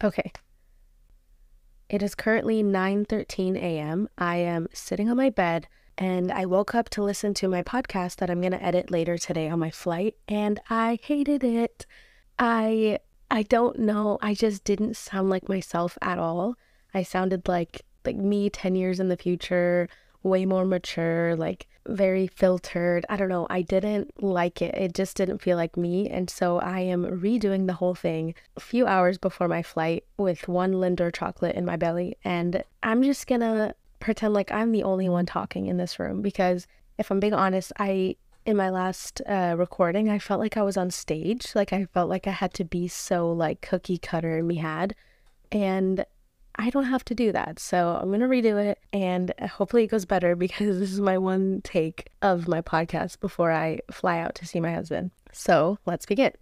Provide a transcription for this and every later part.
Okay. It is currently 9:13 a.m. I am sitting on my bed and I woke up to listen to my podcast that I'm going to edit later today on my flight, and I hated it. I I don't know. I just didn't sound like myself at all. I sounded like me 10 years in the future, way more mature, like very filtered. I don't know. I didn't like it. It just didn't feel like me. And so I am redoing the whole thing a few hours before my flight with one Lindor chocolate in my belly. And I'm just gonna pretend like I'm the only one talking in this room because if I'm being honest, in my last recording, I felt like I was on stage. Like I felt like I had to be so like cookie cutter and me had. And I don't have to do that. So I'm going to redo it and hopefully it goes better because this is my one take of my podcast before I fly out to see my husband. So let's begin.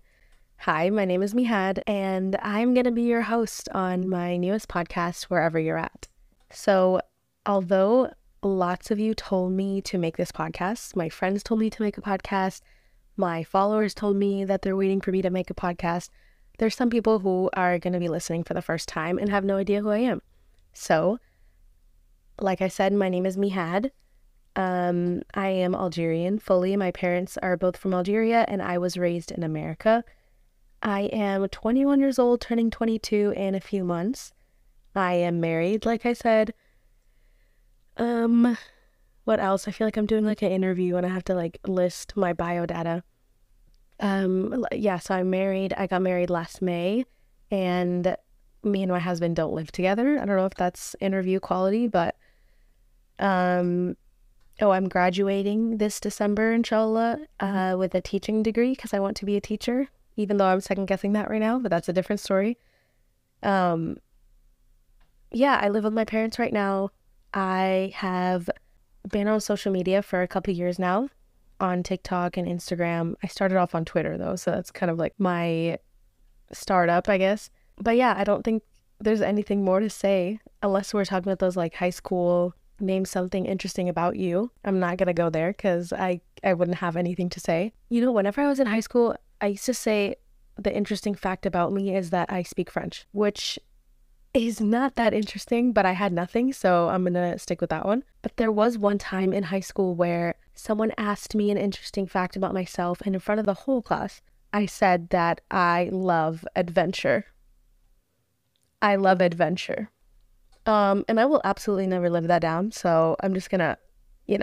Hi, my name is Mihad and I'm going to be your host on my newest podcast, Wherever You're At. So although lots of you told me to make this podcast, my friends told me to make a podcast, my followers told me that they're waiting for me to make a podcast, there's some people who are going to be listening for the first time and have no idea who I am. So, like I said, my name is Mihad. I am Algerian fully. My parents are both from Algeria and I was raised in America. I am 21 years old, turning 22 in a few months. I am married, like I said. What else? I feel like I'm doing like an interview and I have to like list my bio data. So I'm married. I got married last May and me and my husband don't live together. I don't know if that's interview quality, but I'm graduating this December, inshallah, with a teaching degree because I want to be a teacher, even though I'm second guessing that right now, but that's a different story. I live with my parents right now. I have been on social media for a couple years now, on TikTok and Instagram. I started off on Twitter though, so that's kind of like my startup, I guess. But yeah, I don't think there's anything more to say unless we're talking about those like high school, name something interesting about you. I'm not gonna go there because I wouldn't have anything to say. You know, whenever I was in high school, I used to say the interesting fact about me is that I speak French, which is not that interesting, but I had nothing, so I'm gonna stick with that one. But there was one time in high school where someone asked me an interesting fact about myself, and in front of the whole class, I said that I love adventure. I love adventure. And I will absolutely never live that down, so I'm just gonna,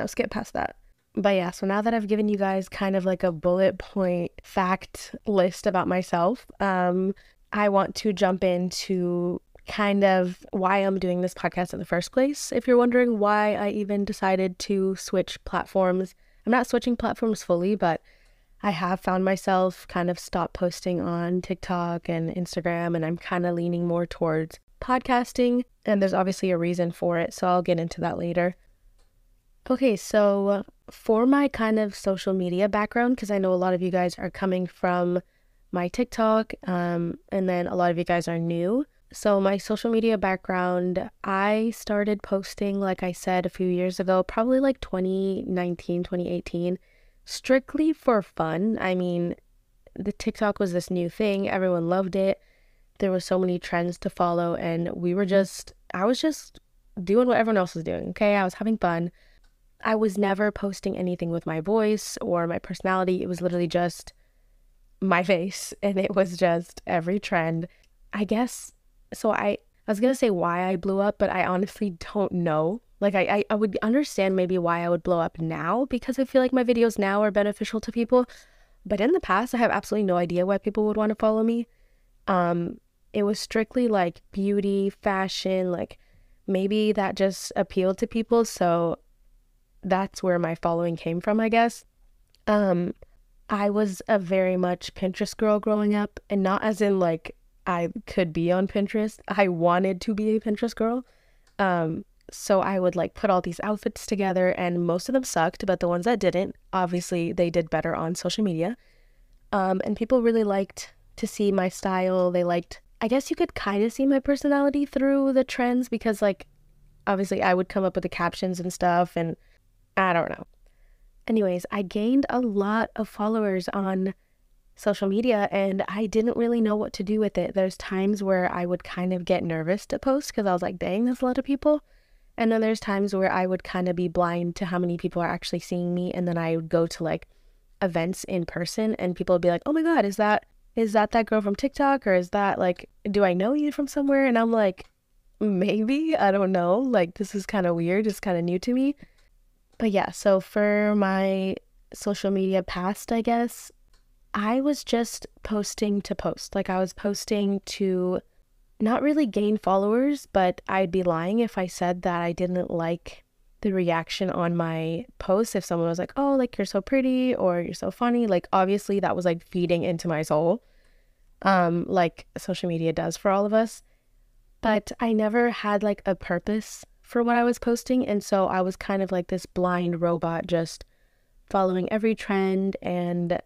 skip past that. But yeah, so now that I've given you guys kind of like a bullet point fact list about myself, I want to jump into kind of why I'm doing this podcast in the first place. If you're wondering why I even decided to switch platforms, I'm not switching platforms fully, but I have found myself kind of stop posting on TikTok and Instagram, and I'm kind of leaning more towards podcasting, and there's obviously a reason for it, so I'll get into that later. Okay, so for my kind of social media background, because I know a lot of you guys are coming from my TikTok, and then a lot of you guys are new. So my social media background, I started posting, like I said, a few years ago, probably like 2019, 2018, strictly for fun. I mean, the TikTok was this new thing. Everyone loved it. There were so many trends to follow, and I was just doing what everyone else was doing, okay? I was having fun. I was never posting anything with my voice or my personality. It was literally just my face, and it was just every trend. I guess, so I was gonna say why I blew up, but I honestly don't know. Like, I would understand maybe why I would blow up now, because I feel like my videos now are beneficial to people. But in the past, I have absolutely no idea why people would want to follow me. It was strictly like beauty, fashion, like maybe that just appealed to people. So that's where my following came from, I guess. I was a very much Pinterest girl growing up, and not as in like I could be on Pinterest. I wanted to be a Pinterest girl. So I would like put all these outfits together, and most of them sucked, but the ones that didn't, obviously they did better on social media. And people really liked to see my style. They liked, I guess you could kind of see my personality through the trends because like obviously I would come up with the captions and stuff, and I don't know. Anyways, I gained a lot of followers on social media, and I didn't really know what to do with it. There's times where I would kind of get nervous to post because I was like, dang, that's a lot of people. And then there's times where I would kind of be blind to how many people are actually seeing me. And then I would go to like events in person and people would be like, oh my God, is that girl from TikTok? Or is that like, do I know you from somewhere? And I'm like, maybe, I don't know. Like, this is kind of weird. It's kind of new to me. But yeah, so for my social media past, I guess, I was just posting to post. Like, I was posting to not really gain followers, but I'd be lying if I said that I didn't like the reaction on my post. If someone was like, oh, like, you're so pretty or you're so funny, like, obviously that was like feeding into my soul, like social media does for all of us. But I never had like a purpose for what I was posting. And so I was kind of like this blind robot, just following every trend and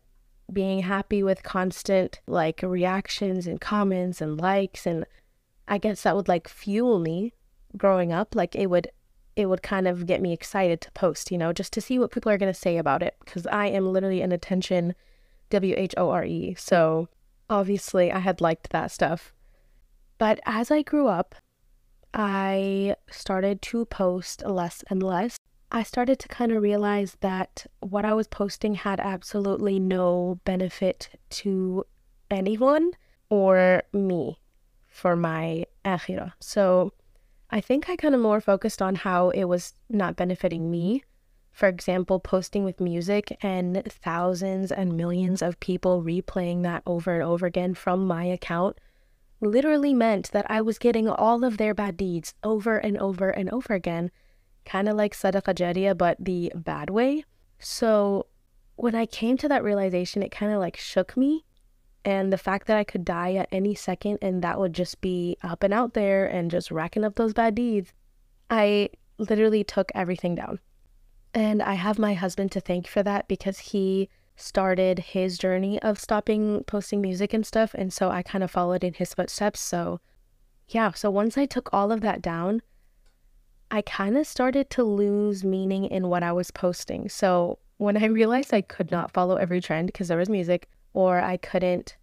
being happy with constant like reactions and comments and likes. And I guess that would like fuel me growing up. Like it would kind of get me excited to post, just to see what people are going to say about it, because I am literally an attention WHORE. So obviously I had liked that stuff. But as I grew up, I started to post less and less. I started to kind of realize that what I was posting had absolutely no benefit to anyone or me for my akhirah. So I think I kind of more focused on how it was not benefiting me. For example, posting with music and thousands and millions of people replaying that over and over again from my account literally meant that I was getting all of their bad deeds over and over and over again. Kind of like Sadaqah Jariyah, but the bad way. So when I came to that realization, it kind of like shook me. And the fact that I could die at any second and that would just be up and out there and just racking up those bad deeds, I literally took everything down. And I have my husband to thank for that, because he started his journey of stopping posting music and stuff. And so I kind of followed in his footsteps. So yeah, so once I took all of that down, I kind of started to lose meaning in what I was posting. So when I realized I could not follow every trend because there was music, or I couldn't,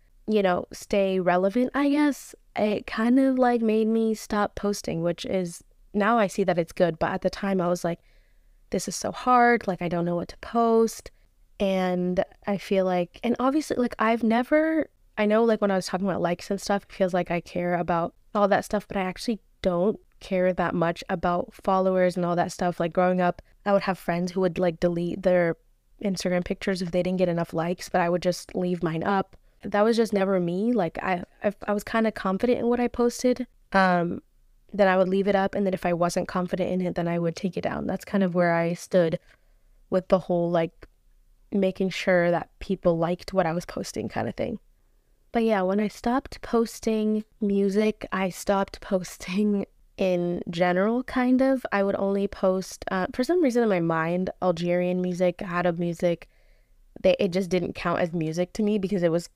stay relevant, I guess, it kind of like made me stop posting, which is, now I see that it's good. But at the time I was like, this is so hard. Like, I don't know what to post. And I feel like, and obviously, like, I know, like, when I was talking about likes and stuff, it feels like I care about all that stuff, but I actually don't care that much about followers and all that stuff. Like, growing up, I would have friends who would like delete their Instagram pictures if they didn't get enough likes, but I would just leave mine up. That was just never me. Like, I was kind of confident in what I posted. Then I would leave it up, and then if I wasn't confident in it, then I would take it down. That's kind of where I stood with the whole like making sure that people liked what I was posting kind of thing. But yeah, when I stopped posting music, I stopped posting in general, kind of. I would only post, for some reason in my mind, Algerian music, Arab music, it just didn't count as music to me because it was,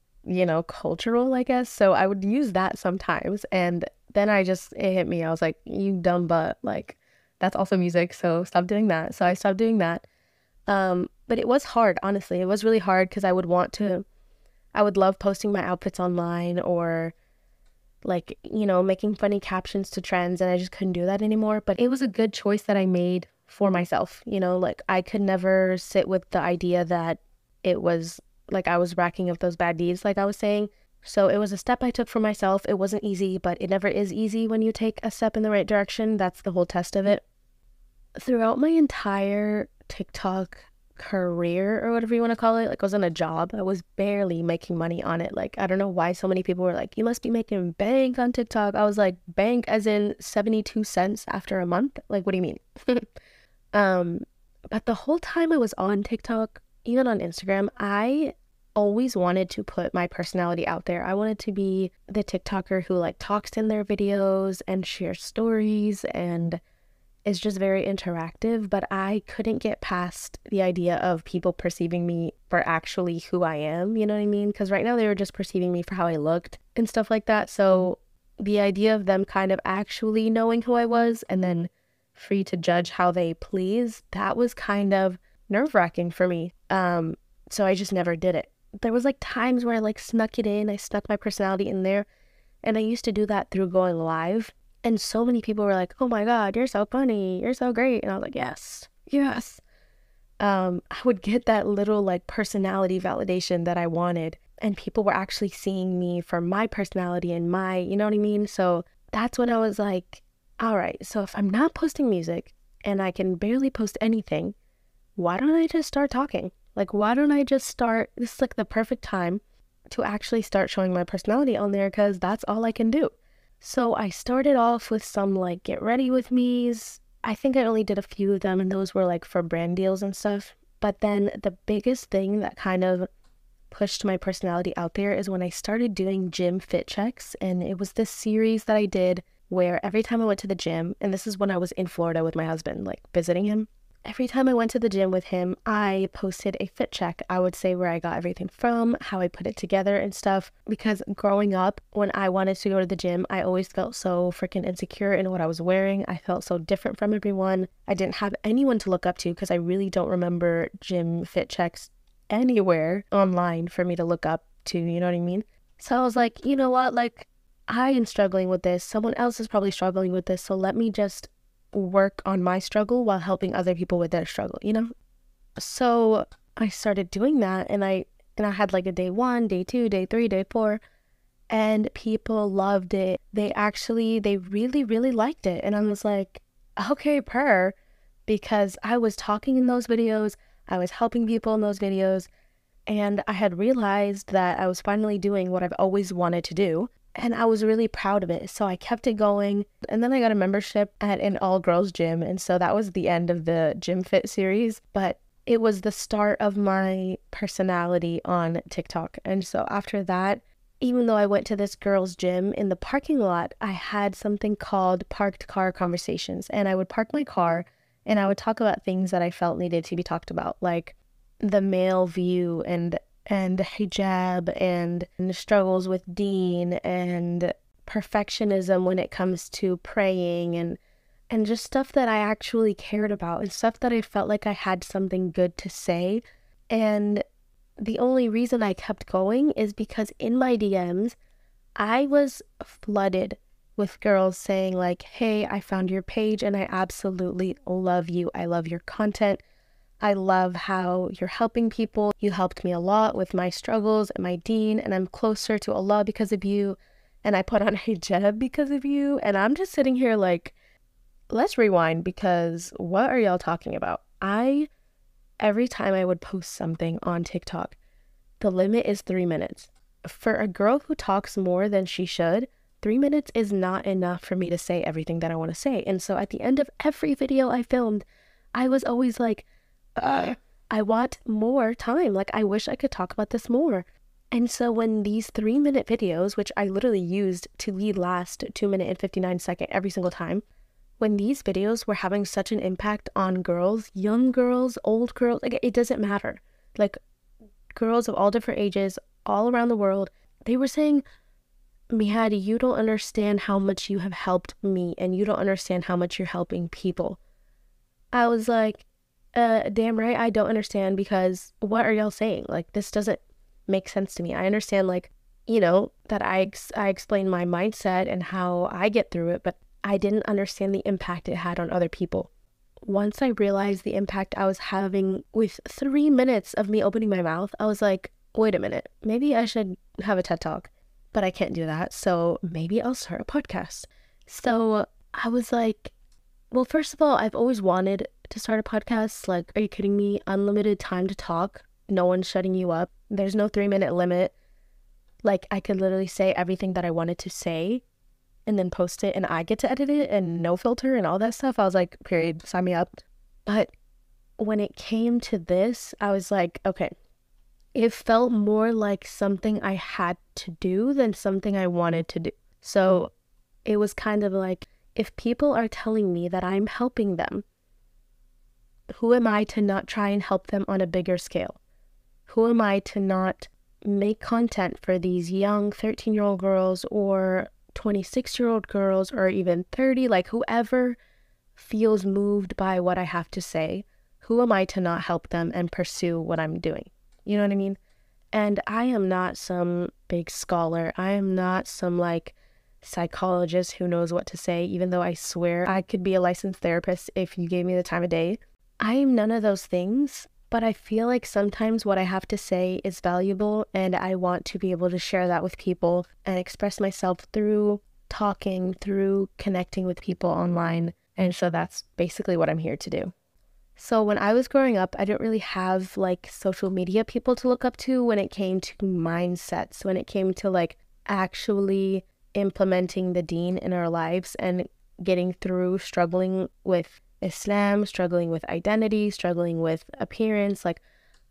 cultural, I guess. So I would use that sometimes. And then it hit me. I was like, you dumb butt, like, that's also music, so stop doing that. So I stopped doing that. But it was hard, honestly. It was really hard because I would love posting my outfits online, or like, making funny captions to trends, and I just couldn't do that anymore. But it was a good choice that I made for myself. Like, I could never sit with the idea that it was like I was racking up those bad deeds, like I was saying. So it was a step I took for myself. It wasn't easy, but it never is easy when you take a step in the right direction. That's the whole test of it. Throughout my entire TikTok career, or whatever you want to call it, like, I was on a job. I was barely making money on it. Like, I don't know why so many people were like, you must be making bank on TikTok. I was like, bank as in 72 cents after a month? Like, what do you mean? But the whole time I was on TikTok, even on Instagram, I always wanted to put my personality out there. I wanted to be the TikToker who like talks in their videos and shares stories and is just very interactive, but I couldn't get past the idea of people perceiving me for actually who I am, you know what I mean? Because right now they were just perceiving me for how I looked and stuff like that. So the idea of them kind of actually knowing who I was and then free to judge how they please, that was kind of nerve-wracking for me. So I just never did it. there was like times where I like snuck it in. I snuck my personality in there. And I used to do that through going live. And so many people were like, oh my God, you're so funny. You're so great. And I was like, yes, yes. I would get that little like personality validation that I wanted. And people were actually seeing me for my personality and my, you know what I mean? So that's when I was like, all right, so if I'm not posting music and I can barely post anything, why don't I just start talking? Like, why don't I just start? This is like the perfect time to actually start showing my personality on there because that's all I can do. So I started off with some like get ready with me's. I think I only did a few of them and those were like for brand deals and stuff. But then the biggest thing that kind of pushed my personality out there is when I started doing gym fit checks. And it was this series that I did where every time I went to the gym, and this is when I was in Florida with my husband, like visiting him. Every time I went to the gym with him, I posted a fit check. I would say where I got everything from, how I put it together and stuff. Because growing up, when I wanted to go to the gym, I always felt so freaking insecure in what I was wearing. I felt so different from everyone. I didn't have anyone to look up to because I really don't remember gym fit checks anywhere online for me to look up to, you know what I mean? So I was like, you know what, like I am struggling with this. Someone else is probably struggling with this. So let me just work on my struggle while helping other people with their struggle, you know? So I started doing that and I had like a day 1, day 2, day 3, day 4, and people loved it. They really, really liked it. And I was like, okay, because I was talking in those videos, I was helping people in those videos, and I had realized that I was finally doing what I've always wanted to do. And I was really proud of it. So I kept it going. And then I got a membership at an all-girls gym. And so that was the end of the Gym Fit series. But it was the start of my personality on TikTok. And so after that, even though I went to this girls' gym in the parking lot, I had something called parked car conversations. And I would park my car and I would talk about things that I felt needed to be talked about, like the male view and hijab and the struggles with Dean and perfectionism when it comes to praying and just stuff that I actually cared about and stuff that I felt like I had something good to say. And the only reason I kept going is because in my DMs, I was flooded with girls saying like, hey, I found your page and I absolutely love you. I love your content. I love how you're helping people. You helped me a lot with my struggles and my deen, and I'm closer to Allah because of you. And I put on hijab because of you. And I'm just sitting here like, let's rewind because what are y'all talking about? Every time I would post something on TikTok, the limit is 3 minutes. For a girl who talks more than she should, 3 minutes is not enough for me to say everything that I want to say. And so at the end of every video I filmed, I was always like, I want more time. Like, I wish I could talk about this more. And so when these 3-minute videos, which I literally used to lead last 2 minute and 59 second every single time, when these videos were having such an impact on girls, young girls, old girls, like it doesn't matter. Like girls of all different ages, all around the world, they were saying, Mihad, you don't understand how much you have helped me and you don't understand how much you're helping people. I was like, damn right, I don't understand because what are y'all saying? Like, this doesn't make sense to me. I understand, like, you know, that I explain my mindset and how I get through it, but I didn't understand the impact it had on other people. Once I realized the impact I was having with 3 minutes of me opening my mouth, I was like, wait a minute, maybe I should have a TED Talk, but I can't do that. So maybe I'll start a podcast. So I was like, well, first of all, I've always wanted to start a podcast. Like, are you kidding me? Unlimited time to talk. No one's shutting you up. There's no 3-minute limit. Like, I could literally say everything that I wanted to say and then post it and I get to edit it and no filter and all that stuff. I was like, period, sign me up. But when it came to this, I was like, okay, it felt more like something I had to do than something I wanted to do. So it was kind of like, if people are telling me that I'm helping them, who am I to not try and help them on a bigger scale? Who am I to not make content for these young 13-year-old girls or 26-year-old girls or even 30, like whoever feels moved by what I have to say? Who am I to not help them and pursue what I'm doing? You know what I mean? And I am not some big scholar. I am not some like psychologist who knows what to say, even though I swear I could be a licensed therapist if you gave me the time of day. I am none of those things, but I feel like sometimes what I have to say is valuable, and I want to be able to share that with people and express myself through talking, through connecting with people online. And so that's basically what I'm here to do. So when I was growing up, I didn't really have like social media people to look up to when it came to mindsets, when it came to like actually implementing the deen in our lives and getting through struggling with Islam, struggling with identity, struggling with appearance. Like,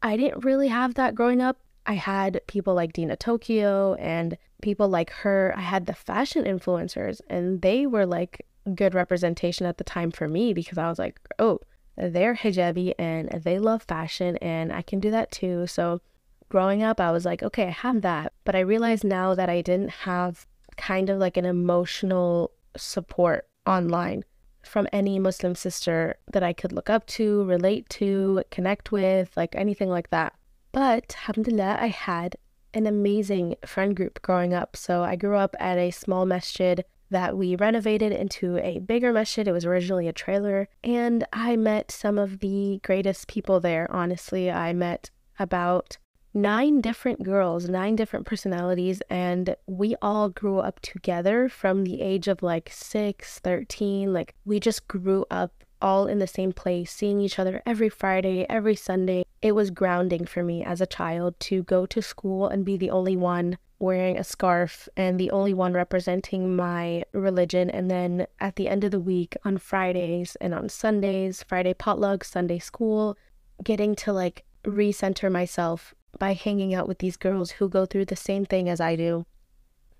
I didn't really have that growing up. I had people like Dina Tokyo and people like her. I had the fashion influencers, and they were like good representation at the time for me, because I was like, oh, they're hijabi and they love fashion and I can do that too. So growing up, I was like, okay, I have that. But I realized now that I didn't have kind of like an emotional support online from any Muslim sister that I could look up to, relate to, connect with, like anything like that. But alhamdulillah, I had an amazing friend group growing up. So I grew up at a small masjid that we renovated into a bigger masjid. It was originally a trailer, and I met some of the greatest people there. Honestly, I met about 9 different girls, 9 different personalities, and we all grew up together from the age of like 6, 13. Like, we just grew up all in the same place, seeing each other every Friday, every Sunday. It was grounding for me as a child to go to school and be the only one wearing a scarf and the only one representing my religion. And then at the end of the week, on Fridays and on Sundays, Friday potluck, Sunday school, getting to like recenter myself by hanging out with these girls who go through the same thing as I do,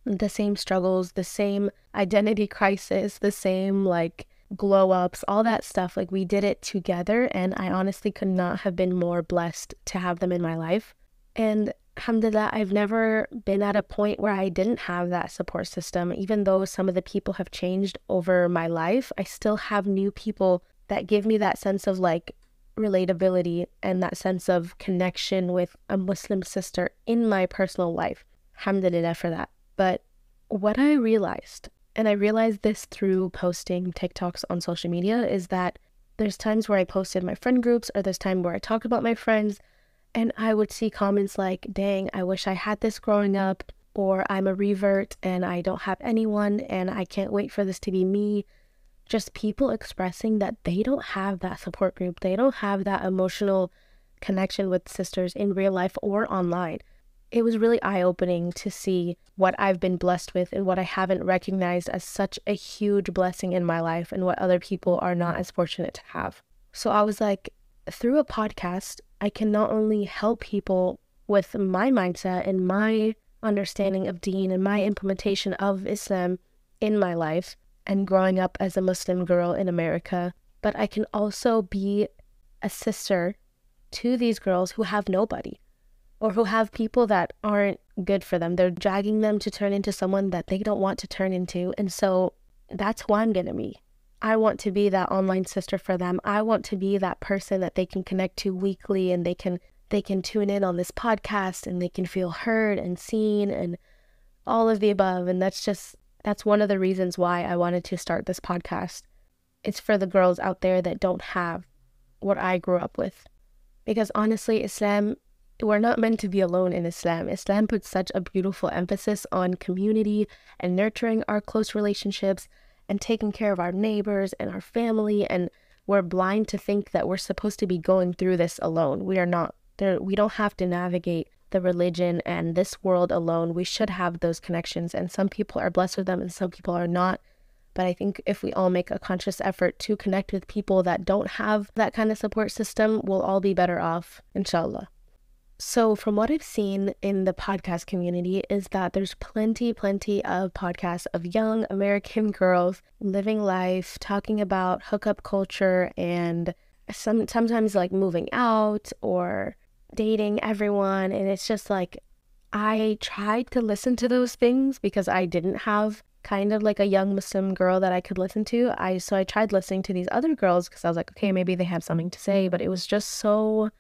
the same struggles, the same identity crisis, the same like glow ups, all that stuff. Like, we did it together, and I honestly could not have been more blessed to have them in my life. And alhamdulillah, I've never been at a point where I didn't have that support system. Even though some of the people have changed over my life, I still have new people that give me that sense of like relatability and that sense of connection with a Muslim sister in my personal life. Alhamdulillah for that. But what I realized, and I realized this through posting TikToks on social media, is that there's times where I posted my friend groups, or there's time where I talked about my friends, and I would see comments like, dang, I wish I had this growing up, or I'm a revert and I don't have anyone and I can't wait for this to be me. Just people expressing that they don't have that support group. They don't have that emotional connection with sisters in real life or online. It was really eye-opening to see what I've been blessed with and what I haven't recognized as such a huge blessing in my life, and what other people are not as fortunate to have. So I was like, through a podcast, I can not only help people with my mindset and my understanding of deen and my implementation of Islam in my life and growing up as a Muslim girl in America, but I can also be a sister to these girls who have nobody, or who have people that aren't good for them. They're dragging them to turn into someone that they don't want to turn into. And so that's who I'm going to be. I want to be that online sister for them. I want to be that person that they can connect to weekly, and they can tune in on this podcast and they can feel heard and seen and all of the above. And that's one of the reasons why I wanted to start this podcast. It's for the girls out there that don't have what I grew up with. Because honestly, Islam, we're not meant to be alone in Islam. Islam puts such a beautiful emphasis on community and nurturing our close relationships and taking care of our neighbors and our family. And we're blind to think that we're supposed to be going through this alone. We are not. We don't have to navigate the religion and this world alone. We should have those connections, and some people are blessed with them and some people are not. But I think if we all make a conscious effort to connect with people that don't have that kind of support system, we'll all be better off, inshallah. So from what I've seen in the podcast community is that there's plenty of podcasts of young American girls living life, talking about hookup culture and sometimes like moving out or dating everyone. And it's just like, I tried to listen to those things because I didn't have kind of like a young Muslim girl that I could listen to. So I tried listening to these other girls because I was like, okay, maybe they have something to say, but it was just so...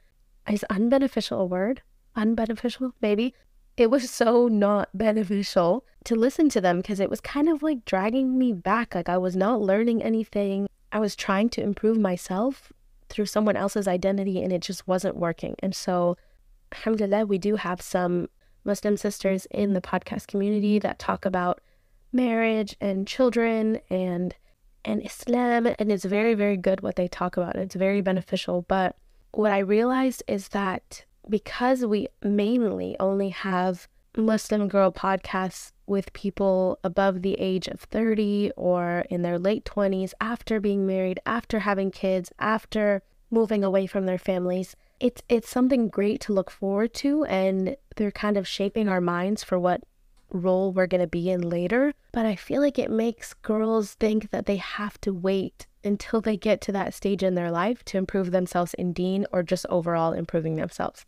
Is unbeneficial a word? unbeneficial, maybe. It was so not beneficial to listen to them because it was kind of like dragging me back. Like I was not learning anything. I was trying to improve myself through someone else's identity and it just wasn't working. And so, alhamdulillah, we do have some Muslim sisters in the podcast community that talk about marriage and children and Islam, and it's very, very good what they talk about. It's very beneficial. But what I realized is that because we mainly only have Muslim girl podcasts with people above the age of 30 or in their late 20s, after being married, after having kids, after moving away from their families, it's something great to look forward to, and they're kind of shaping our minds for what role we're going to be in later. But I feel like it makes girls think that they have to wait until they get to that stage in their life to improve themselves in deen or just overall improving themselves.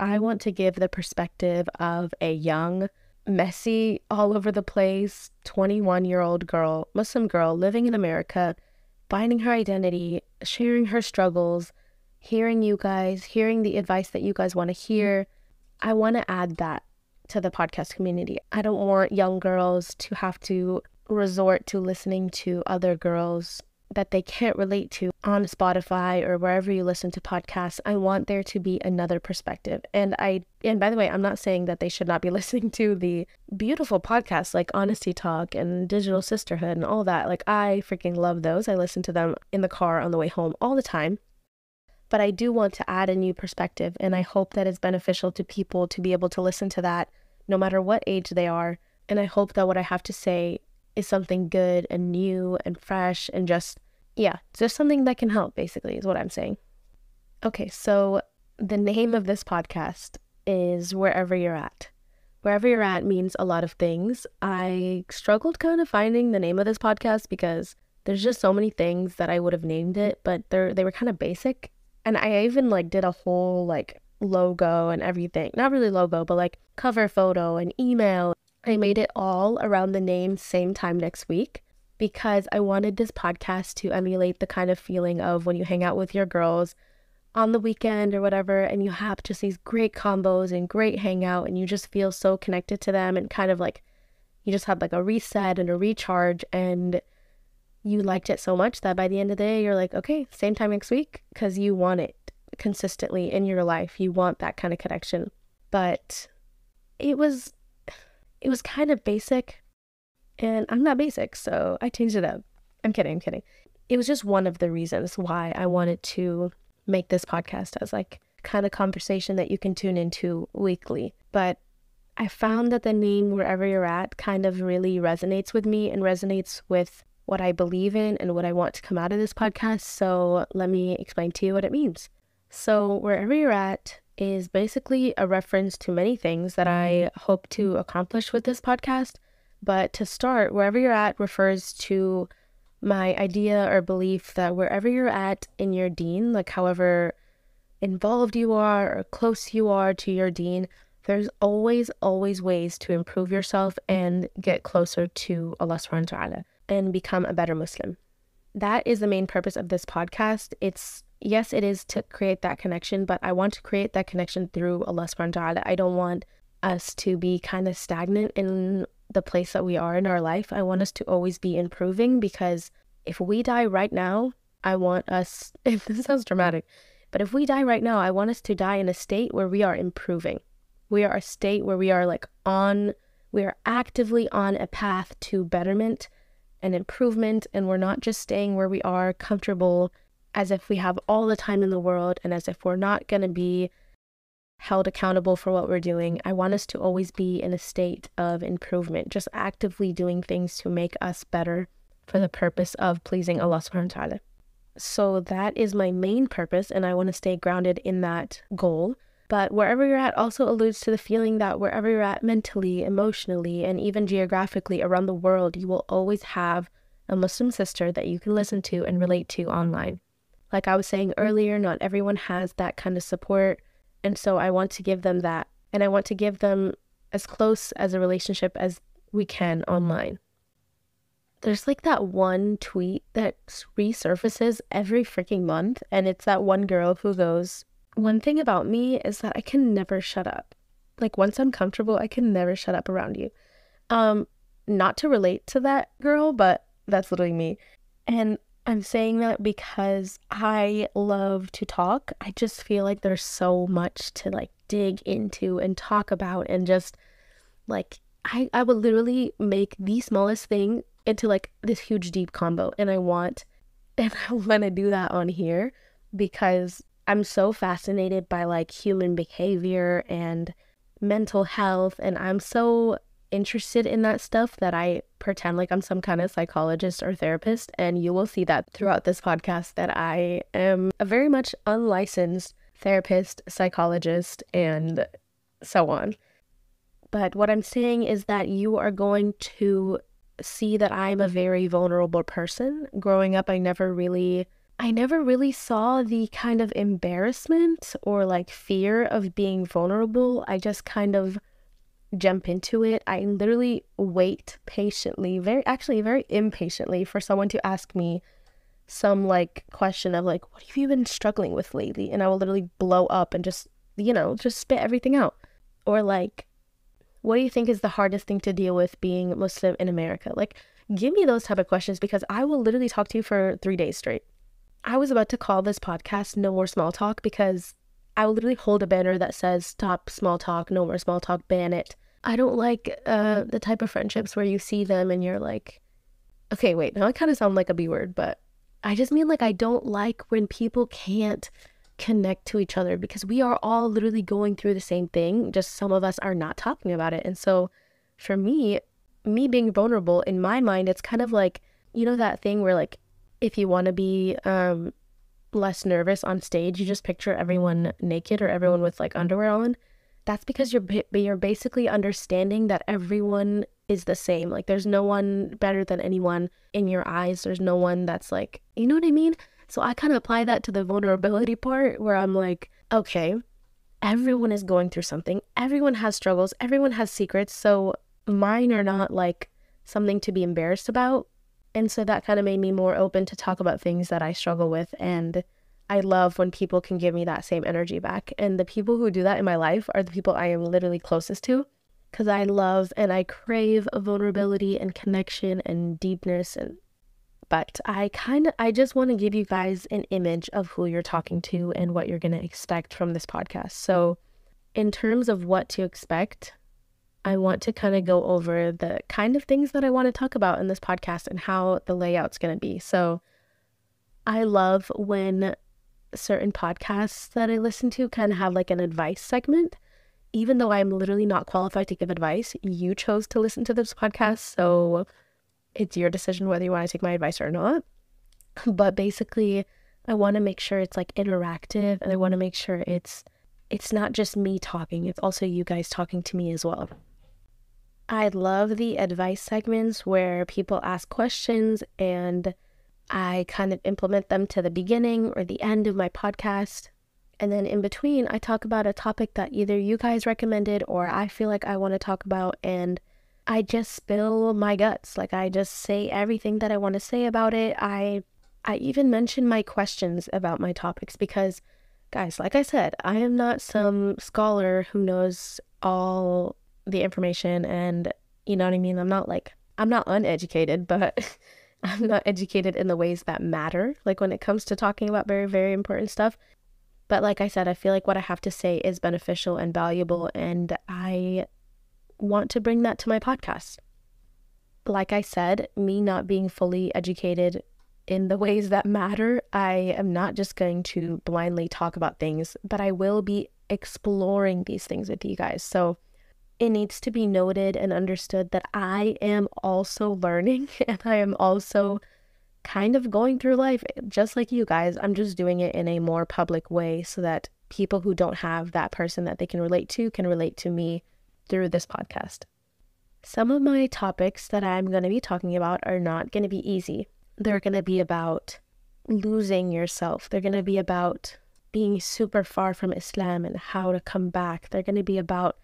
I want to give the perspective of a young, messy, all over the place 21-year-old girl, Muslim girl living in America, finding her identity, sharing her struggles, hearing you guys, hearing the advice that you guys want to hear. I want to add that to the podcast community. I don't want young girls to have to resort to listening to other girls that they can't relate to on Spotify or wherever you listen to podcasts. I want there to be another perspective. And by the way, I'm not saying that they should not be listening to the beautiful podcasts like Honesty Talk and Digital Sisterhood and all that. Like, I freaking love those. I listen to them in the car on the way home all the time. But I do want to add a new perspective, and I hope that it's beneficial to people to be able to listen to that no matter what age they are. And I hope that what I have to say is something good and new and fresh and just something that can help, basically, is what I'm saying. Okay, so the name of this podcast is Wherever You're At. Wherever You're At means a lot of things. I struggled kind of finding the name of this podcast because there's just so many things that I would have named it, but they were kind of basic. And I even did a whole logo and everything. Not really logo, but cover photo and email. I made it all around the name Same Time Next Week because I wanted this podcast to emulate the kind of feeling of when you hang out with your girls on the weekend or whatever, and you have just these great combos and great hangout, and you just feel so connected to them, and kind of you just had a reset and a recharge, and you liked it so much that by the end of the day, you're like, okay, same time next week, because you want it consistently in your life. You want that kind of connection. But it was kind of basic, and I'm not basic, so I changed it up. I'm kidding. It was just one of the reasons why I wanted to make this podcast as kind of conversation that you can tune into weekly. But I found that the name Wherever You're At kind of really resonates with me and resonates with what I believe in and what I want to come out of this podcast. So let me explain to you what it means. So Wherever You're At is basically a reference to many things that I hope to accomplish with this podcast. But to start, Wherever You're At refers to my idea or belief that wherever you're at in your deen, however involved you are or close you are to your deen, there's always ways to improve yourself and get closer to Allah subhanahu wa ta'ala and become a better Muslim. That is the main purpose of this podcast. Yes, it is to create that connection, but I want to create that connection through Allah subhanahu wa ta'ala. I don't want us to be kind of stagnant in the place that we are in our life. I want us to always be improving, because if we die right now, I want us, if this sounds dramatic, but if we die right now, I want us to die in a state where we are improving. We are a state where we are we are actively on a path to betterment and improvement, and we're not just staying where we are comfortable as if we have all the time in the world and as if we're not going to be held accountable for what we're doing. I want us to always be in a state of improvement, just actively doing things to make us better for the purpose of pleasing Allah subhanahu wa ta'ala. So that is my main purpose, and I want to stay grounded in that goal. But Wherever You're At also alludes to the feeling that wherever you're at mentally, emotionally, and even geographically around the world, you will always have a Muslim sister that you can listen to and relate to online. Like I was saying earlier, not everyone has that kind of support. And so I want to give them that, and I want to give them as close as a relationship as we can online. There's that one tweet that resurfaces every freaking month, and it's that one girl who goes, one thing about me is that I can never shut up. Like once I'm comfortable, I can never shut up around you. Not to relate to that girl, but that's literally me. And I'm saying that because I love to talk. I just feel like there's so much to like dig into and talk about, and just like I would literally make the smallest thing into like this huge deep combo, and I want to do that on here because I'm so fascinated by like human behavior and mental health, and I'm so interested in that stuff that I pretend like I'm some kind of psychologist or therapist. And you will see that throughout this podcast that I am a very much unlicensed therapist, psychologist, and so on. But what I'm saying is that you are going to see that I'm a very vulnerable person. Growing up, I never really saw the kind of embarrassment or like fear of being vulnerable. I just kind of jump into it. I literally wait patiently, very impatiently for someone to ask me some like question of like, what have you been struggling with lately? And I will literally blow up and just spit everything out. Or like, what do you think is the hardest thing to deal with being Muslim in America? Like, give me those type of questions because I will literally talk to you for 3 days straight. I was about to call this podcast No More Small Talk because I will literally hold a banner that says stop small talk, no more small talk, ban it. I don't like the type of friendships where you see them and you're like, okay, wait, now I kind of sound like a B word, but I just mean like I don't like when people can't connect to each other because we are all literally going through the same thing, just some of us are not talking about it. And so for me being vulnerable, in my mind, it's kind of like, you know, that thing where like if you want to be less nervous on stage, you just picture everyone naked or everyone with like underwear on. That's because you're basically understanding that everyone is the same. Like there's no one better than anyone in your eyes. There's no one that's like, you know what I mean? So I kind of apply that to the vulnerability part where I'm like, okay, everyone is going through something. Everyone has struggles. Everyone has secrets. So mine are not like something to be embarrassed about. And so that kind of made me more open to talk about things that I struggle with. And I love when people can give me that same energy back. And the people who do that in my life are the people I am literally closest to, because I love and I crave vulnerability and connection and deepness. But I just want to give you guys an image of who you're talking to and what you're going to expect from this podcast. So in terms of what to expect, I want to kind of go over the kind of things that I want to talk about in this podcast and how the layout's going to be. So I love when certain podcasts that I listen to kind of have like an advice segment. Even though I'm literally not qualified to give advice, you chose to listen to this podcast, so it's your decision whether you want to take my advice or not. But basically, I want to make sure it's like interactive, and I want to make sure it's not just me talking, it's also you guys talking to me as well. I love the advice segments where people ask questions and I kind of implement them to the beginning or the end of my podcast. And then in between, I talk about a topic that either you guys recommended or I feel like I want to talk about, and I just spill my guts. Like I just say everything that I want to say about it. I even mention my questions about my topics because, guys, like I said, I am not some scholar who knows all the information, and you know what I mean? I'm not uneducated, but I'm not educated in the ways that matter, like when it comes to talking about very, very important stuff. But like I said, I feel like what I have to say is beneficial and valuable, and I want to bring that to my podcast. Like I said, me not being fully educated in the ways that matter, I am not just going to blindly talk about things, but I will be exploring these things with you guys. So it needs to be noted and understood that I am also learning and I am also kind of going through life just like you guys. I'm just doing it in a more public way so that people who don't have that person that they can relate to me through this podcast. Some of my topics that I'm going to be talking about are not going to be easy. They're going to be about losing yourself. They're going to be about being super far from Islam and how to come back. They're going to be about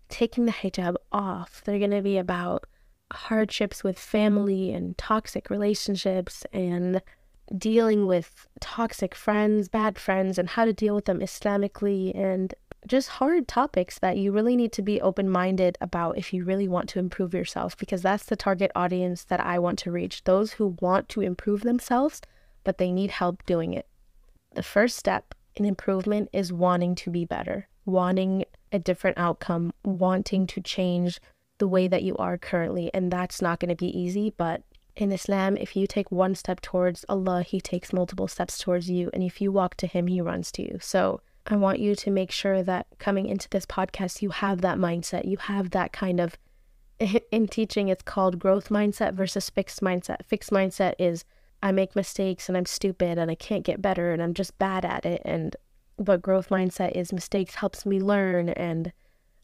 taking the hijab off. They're going to be about hardships with family and toxic relationships and dealing with toxic friends, bad friends, and how to deal with them Islamically, and just hard topics that you really need to be open-minded about if you really want to improve yourself, because that's the target audience that I want to reach, those who want to improve themselves, but they need help doing it. The first step in improvement is wanting to be better, wanting a different outcome, wanting to change the way that you are currently, and that's not going to be easy, but in Islam, if you take one step towards Allah, He takes multiple steps towards you, and if you walk to Him, He runs to you. So I want you to make sure that coming into this podcast, you have that mindset, you have that kind of, in teaching, it's called growth mindset versus fixed mindset. Fixed mindset is, I make mistakes and I'm stupid and I can't get better and I'm just bad at it. But growth mindset is, mistakes helps me learn and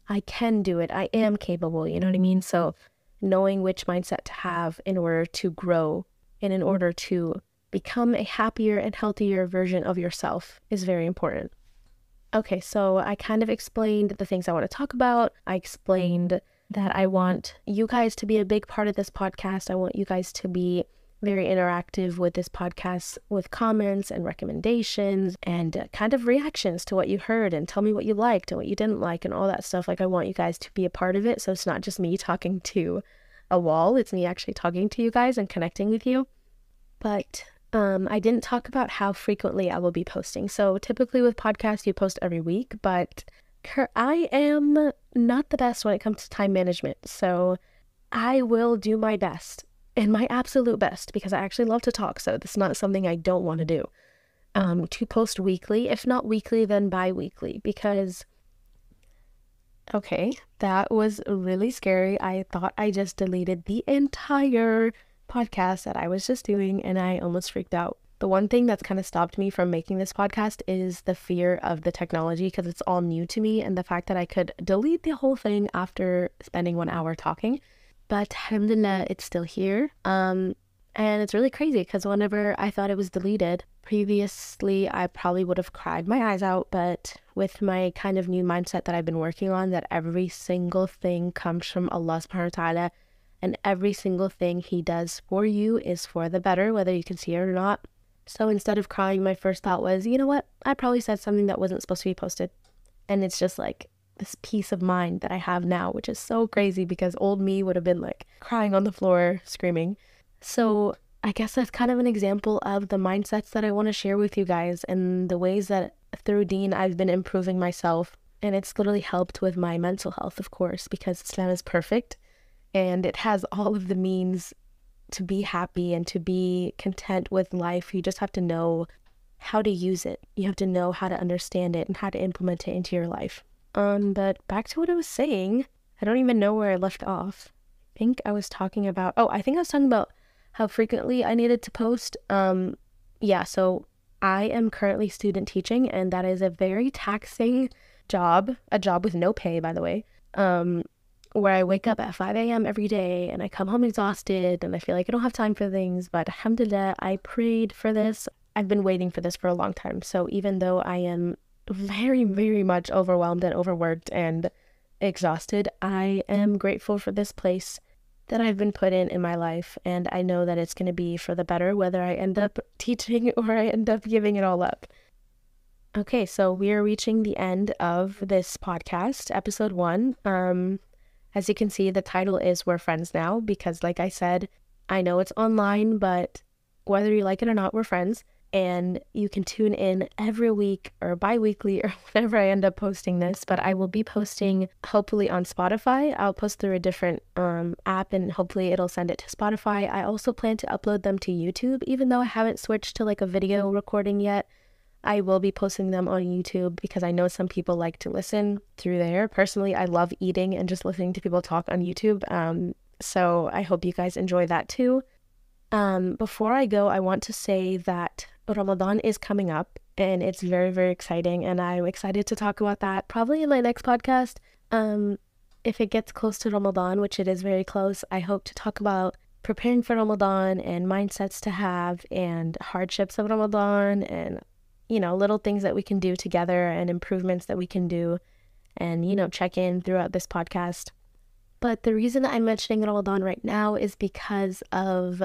I can do it. I am capable, you know what I mean? So knowing which mindset to have in order to grow and in order to become a happier and healthier version of yourself is very important. Okay, so I kind of explained the things I want to talk about. I explained that I want you guys to be a big part of this podcast. I want you guys to be very interactive with this podcast, with comments and recommendations and kind of reactions to what you heard, and tell me what you liked and what you didn't like and all that stuff. Like, I want you guys to be a part of it, so it's not just me talking to a wall, it's me actually talking to you guys and connecting with you. But I didn't talk about how frequently I will be posting. So typically with podcasts, you post every week, but I am not the best when it comes to time management. So I will do my best and my absolute best, because I actually love to talk. So this is not something I don't want to do, to post weekly. If not weekly, then bi-weekly, because, okay, that was really scary. I thought I just deleted the entire podcast that I was just doing, and I almost freaked out. The one thing that's kind of stopped me from making this podcast is the fear of the technology, because it's all new to me, and the fact that I could delete the whole thing after spending 1 hour talking. But alhamdulillah, it's still here. And it's really crazy, because whenever I thought it was deleted, previously I probably would have cried my eyes out, but with my kind of new mindset that I've been working on, that every single thing comes from Allah subhanahu wa ta'ala, and every single thing He does for you is for the better, whether you can see it or not. So instead of crying, my first thought was, you know what? I probably said something that wasn't supposed to be posted. And it's just like this peace of mind that I have now, which is so crazy, because old me would have been like crying on the floor, screaming. So I guess that's kind of an example of the mindsets that I want to share with you guys, and the ways that through Deen I've been improving myself. And it's literally helped with my mental health, of course, because Islam is perfect. And it has all of the means to be happy and to be content with life. You just have to know how to use it. You have to know how to understand it and how to implement it into your life. But back to what I was saying. I don't even know where I left off. I think I was talking about how frequently I needed to post. Yeah, so I am currently student teaching, and that is a very taxing job, a job with no pay, by the way. Where I wake up at 5 a.m. every day and I come home exhausted and I feel like I don't have time for things. But alhamdulillah, I prayed for this. I've been waiting for this for a long time. So even though I am very, very much overwhelmed and overworked and exhausted, I am grateful for this place that I've been put in my life. And I know that it's going to be for the better, whether I end up teaching or I end up giving it all up. Okay, so we are reaching the end of this podcast, episode 1. As you can see, the title is We're Friends Now, because like I said, I know it's online, but whether you like it or not, we're friends. And you can tune in every week or bi-weekly or whenever I end up posting this. But I will be posting hopefully on Spotify. I'll post through a different app, and hopefully it'll send it to Spotify. I also plan to upload them to YouTube, even though I haven't switched to like a video recording yet. I will be posting them on YouTube because I know some people like to listen through there. Personally, I love eating and just listening to people talk on YouTube. So I hope you guys enjoy that too. Before I go, I want to say that Ramadan is coming up, and it's very, very exciting. And I'm excited to talk about that probably in my next podcast. If it gets close to Ramadan, which it is very close, I hope to talk about preparing for Ramadan and mindsets to have and hardships of Ramadan, and little things that we can do together and improvements that we can do, and, check in throughout this podcast. But the reason I'm mentioning Ramadan right now is because of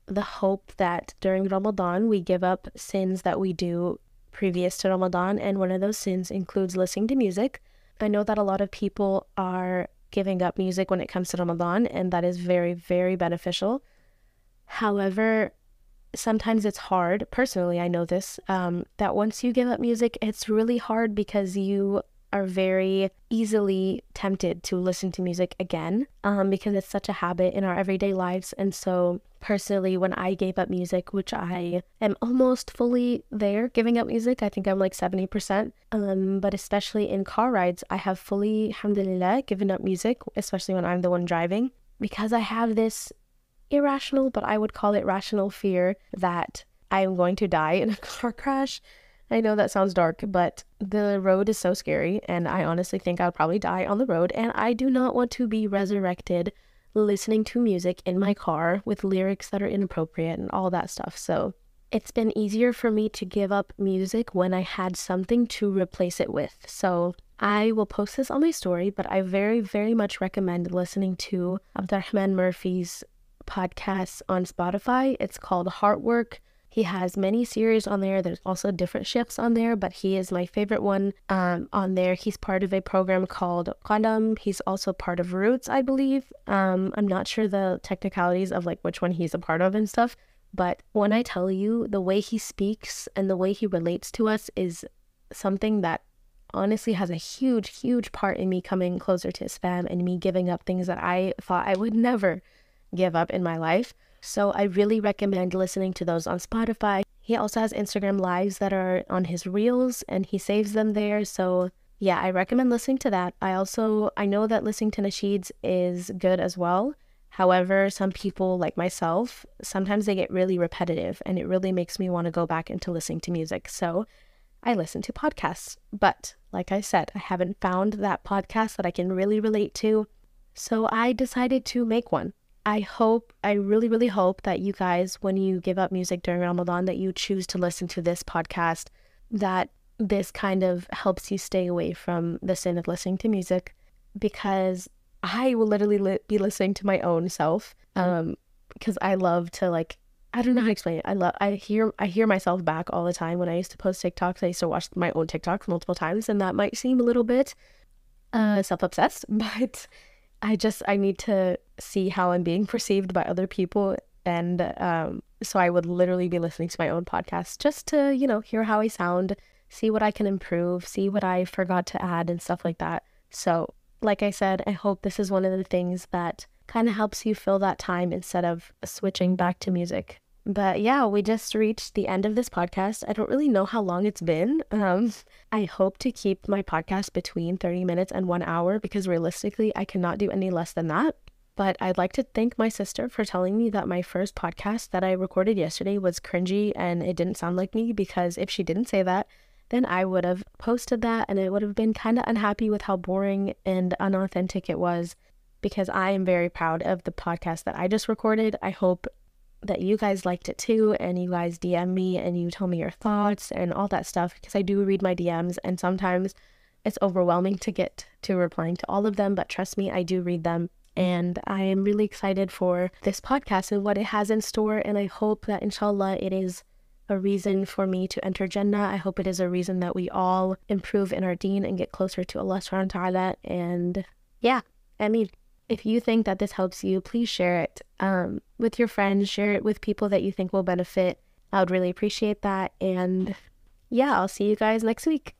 the hope that during Ramadan we give up sins that we do previous to Ramadan, and one of those sins includes listening to music. I know that a lot of people are giving up music when it comes to Ramadan, and that is very, very beneficial. However, sometimes it's hard. Personally, I know this, that once you give up music, it's really hard because you are very easily tempted to listen to music again, because it's such a habit in our everyday lives. And so personally, when I gave up music, which I am almost fully there giving up music, I think I'm like 70%, but especially in car rides, I have fully, alhamdulillah, given up music, especially when I'm the one driving, because I have this irrational, but I would call it rational fear that I am going to die in a car crash. I know that sounds dark, but the road is so scary, and I honestly think I'll probably die on the road, and I do not want to be resurrected listening to music in my car with lyrics that are inappropriate and all that stuff. So it's been easier for me to give up music when I had something to replace it with. So I will post this on my story, but I very, very much recommend listening to Abdurrahman Murphy's podcast on Spotify. It's called Heartwork. He has many series on there. There's also different shifts on there, but he is my favorite one on there. He's part of a program called Qalam. He's also part of Roots, I believe. I'm not sure the technicalities of like which one he's a part of and stuff, but when I tell you, the way he speaks and the way he relates to us is something that honestly has a huge, huge part in me coming closer to Islam and me giving up things that I thought I would never give up in my life. So I really recommend listening to those on Spotify. He also has Instagram lives that are on his reels and he saves them there. So yeah, I recommend listening to that. I know that listening to nasheeds is good as well. However, some people like myself, sometimes they get really repetitive and it really makes me want to go back into listening to music. So I listen to podcasts. But like I said, I haven't found that podcast that I can really relate to. So I decided to make one. I really, really hope that you guys, when you give up music during Ramadan, that you choose to listen to this podcast, that this kind of helps you stay away from the sin of listening to music, because I will literally be listening to my own self, because I love to I don't know how to explain it. I hear myself back all the time. When I used to post TikToks, I used to watch my own TikToks multiple times, and that might seem a little bit self-obsessed, but I need to see how I'm being perceived by other people. And so I would literally be listening to my own podcast just to, hear how I sound, see what I can improve, see what I forgot to add and stuff like that. So like I said, I hope this is one of the things that kind of helps you fill that time instead of switching back to music. But yeah, we just reached the end of this podcast. I don't really know how long it's been. I hope to keep my podcast between 30 minutes and 1 hour, because realistically, I cannot do any less than that. But I'd like to thank my sister for telling me that my first podcast that I recorded yesterday was cringy and it didn't sound like me, because if she didn't say that, then I would have posted that and I would have been kind of unhappy with how boring and unauthentic it was, because I am very proud of the podcast that I just recorded. I hope that you guys liked it too, and you guys DM me and you tell me your thoughts and all that stuff, because I do read my DMs and sometimes it's overwhelming to get to replying to all of them, but trust me, I do read them. And I am really excited for this podcast and what it has in store, and I hope that inshallah it is a reason for me to enter Jannah. I hope it is a reason that we all improve in our deen and get closer to Allah subhanahu wa ta'ala. And yeah, if you think that this helps you, please share it with your friends, share it with people that you think will benefit. I would really appreciate that. And yeah, I'll see you guys next week.